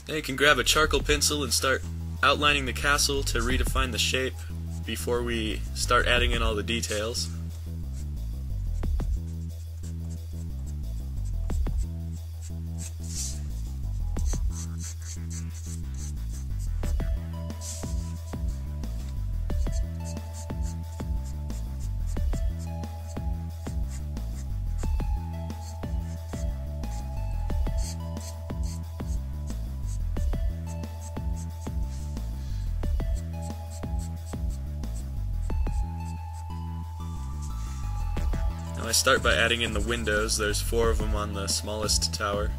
Now you can grab a charcoal pencil and start outlining the castle to redefine the shape before we start adding in all the details. I start by adding in the windows. There's 4 of them on the smallest tower.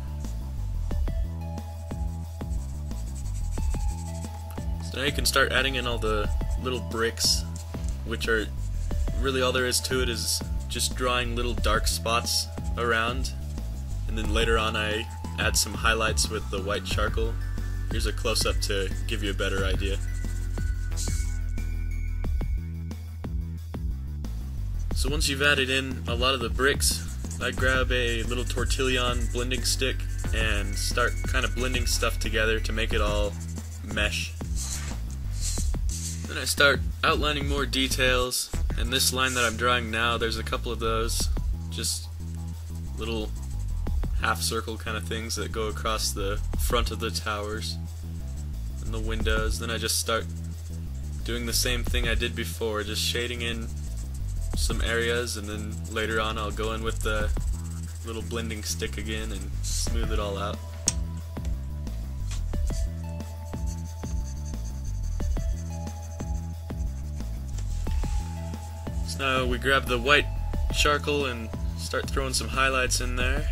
So now you can start adding in all the little bricks, which are really all there is to it is just drawing little dark spots around, and then later on I add some highlights with the white charcoal. Here's a close-up to give you a better idea. So once you've added in a lot of the bricks, I grab a little tortillion blending stick and start kind of blending stuff together to make it all mesh. Then I start outlining more details, and this line that I'm drawing now, there's a couple of those, just little half circle kind of things that go across the front of the towers and the windows. Then I just start doing the same thing I did before, just shading in some areas, and then later on I'll go in with the little blending stick again and smooth it all out. So now we grab the white charcoal and start throwing some highlights in there.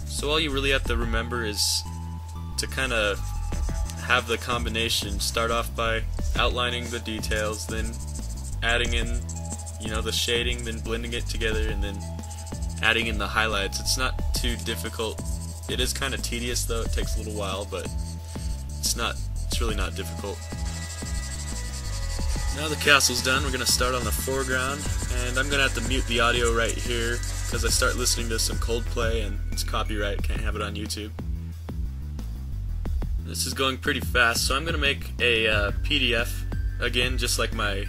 So all you really have to remember is to kind of have the combination. Start off by outlining the details, then adding in, the shading, then blending it together, and then adding in the highlights. It's not too difficult. It is kind of tedious though, it takes a little while, but it's really not difficult. Now the castle's done, we're going to start on the foreground, and I'm going to have to mute the audio right here because I start listening to some Coldplay and it's copyright, can't have it on YouTube. This is going pretty fast, so I'm going to make a PDF, again, just like my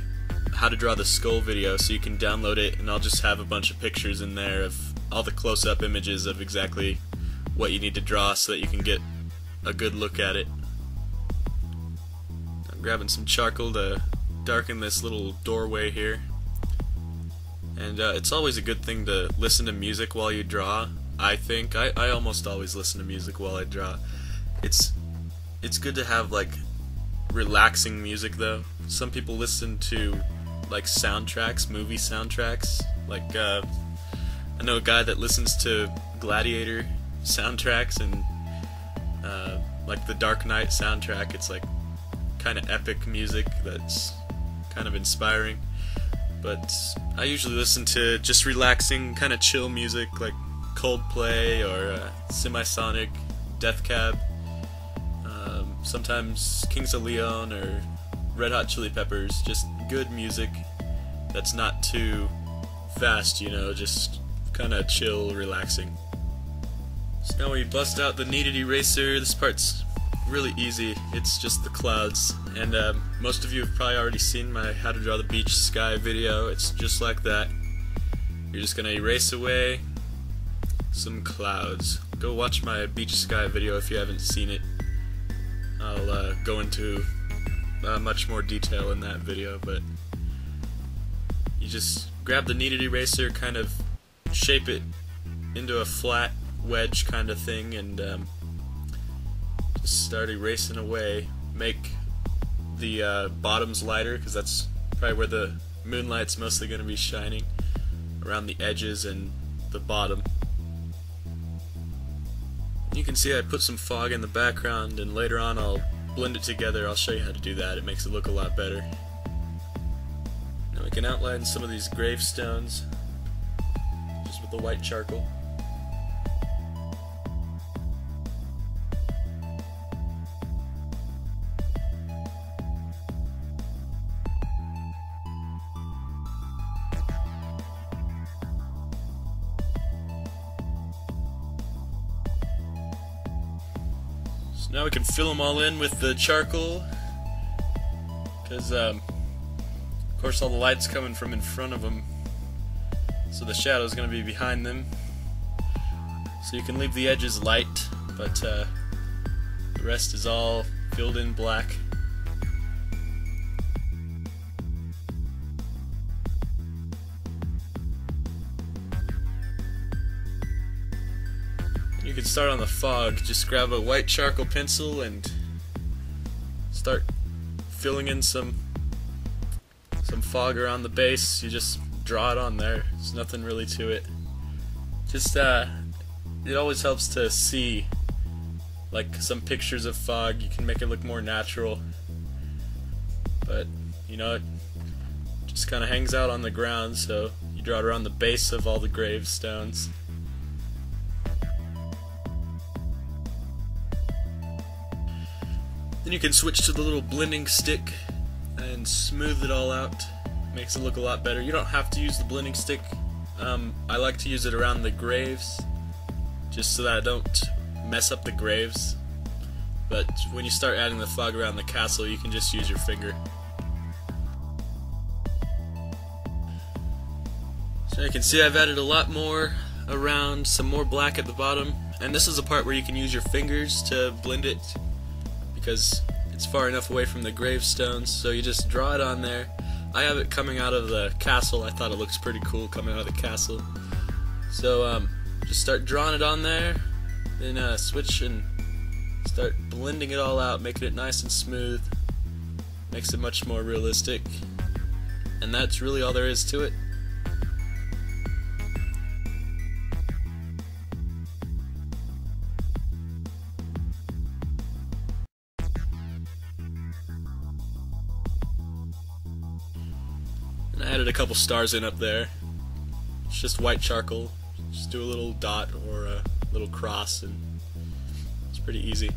how to draw the skull video, so you can download it, and I'll just have a bunch of pictures in there of all the close-up images of exactly what you need to draw so that you can get a good look at it. I'm grabbing some charcoal to darken this little doorway here, and it's always a good thing to listen to music while you draw. I think I almost always listen to music while I draw. It's good to have like relaxing music though. Some people listen to like soundtracks, movie soundtracks. Like I know a guy that listens to Gladiator soundtracks and like the Dark Knight soundtrack. It's like kind of epic music that's kind of inspiring. But I usually listen to just relaxing, kind of chill music like Coldplay or Semisonic, Death Cab. Sometimes Kings of Leon or Red Hot Chili Peppers, just good music that's not too fast, just kind of chill, relaxing. So now we bust out the kneaded eraser. This part's really easy, it's just the clouds, and most of you have probably already seen my How to Draw the Beach Sky video. It's just like that. You're just going to erase away some clouds. Go watch my beach sky video if you haven't seen it. I'll go into much more detail in that video, but you just grab the kneaded eraser, kind of shape it into a flat wedge kind of thing, and just start erasing away. Make the bottoms lighter, because that's probably where the moonlight's mostly going to be shining, around the edges and the bottom. You can see I put some fog in the background, and later on I'll blend it together. I'll show you how to do that. It makes it look a lot better. Now we can outline some of these gravestones just with the white charcoal. So now we can fill them all in with the charcoal, because of course all the light's coming from in front of them, so the shadow is going to be behind them. So you can leave the edges light, but the rest is all filled in black. You can start on the fog. Just grab a white charcoal pencil and start filling in some fog around the base. You just draw it on there. There's nothing really to it. Just it always helps to see like some pictures of fog. You can make it look more natural. But you know, it just kind of hangs out on the ground, so you draw it around the base of all the gravestones. Then you can switch to the little blending stick and smooth it all out. Makes it look a lot better. You don't have to use the blending stick. I like to use it around the graves, just so that I don't mess up the graves. But when you start adding the fog around the castle, you can just use your finger. So you can see I've added a lot more around, some more black at the bottom, and this is the part where you can use your fingers to blend it, because it's far enough away from the gravestones. So you just draw it on there. I have it coming out of the castle. I thought it looks pretty cool coming out of the castle. So just start drawing it on there, then switch and start blending it all out, making it nice and smooth. Makes it much more realistic. And that's really all there is to it. And I added a couple stars in up there. It's just white charcoal. Just do a little dot or a little cross, and it's pretty easy.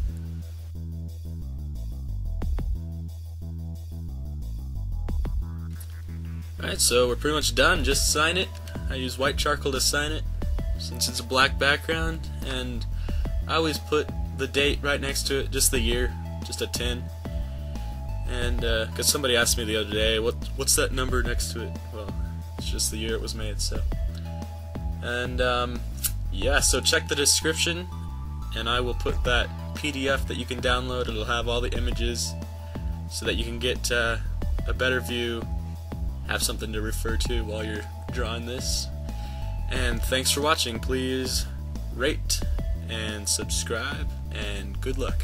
Alright, so we're pretty much done. Just sign it. I use white charcoal to sign it, since it's a black background, and I always put the date right next to it, just the year, just a 10. And because somebody asked me the other day, what's that number next to it? Well, it's just the year it was made. So, and yeah, so check the description, and I will put that PDF that you can download. It'll have all the images, so that you can get a better view, have something to refer to while you're drawing this. And thanks for watching. Please rate and subscribe, and good luck.